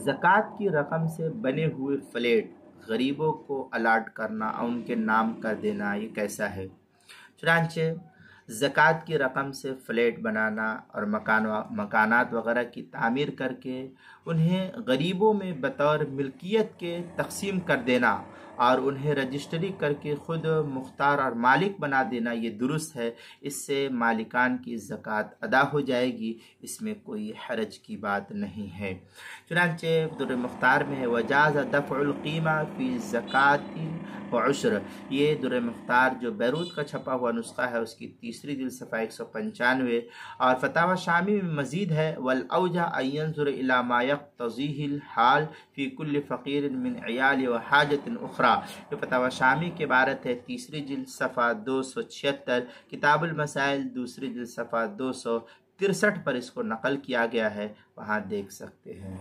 زکوٰۃ کی رقم سے بنے ہوئے فلیٹ غریبوں کو الاٹ کرنا اور ان کے نام کر دینا یہ کیسا ہے؟ چنانچہ زکوٰۃ کی رقم سے فلیٹ بنانا اور مکانات وغیرہ کی تعمیر کر کے انہیں غریبوں میں بطور ملکیت کے تقسیم کر دینا اور انہیں رجسٹری کر کے خود مختار اور مالک بنا دینا یہ درست ہے۔ اس سے مالکان کی زکوٰۃ ادا ہو جائے گی، اس میں کوئی حرج کی بات نہیں ہے۔ چنانچہ در مختار میں ہے وجاز دفع القیمہ فی زکوٰۃ وعشر، یہ در مختار جو بیروت کا چھپا ہوا نسخہ ہے اس کی تیسری جلد صفحہ 195، اور فتاوی شامی میں مزید ہے والاوجہ ان ينظر الى ما يقتضیہ الحال فی کل فقیر من عیال و حاجت اخرى، یہ فتاوی شامی کی عبارت ہے، تیسری جلد صفحہ 276، کتاب المسائل دوسری جلد صفحہ 263 پر اس کو نقل کیا گیا ہے، وہاں دیکھ سکتے ہیں۔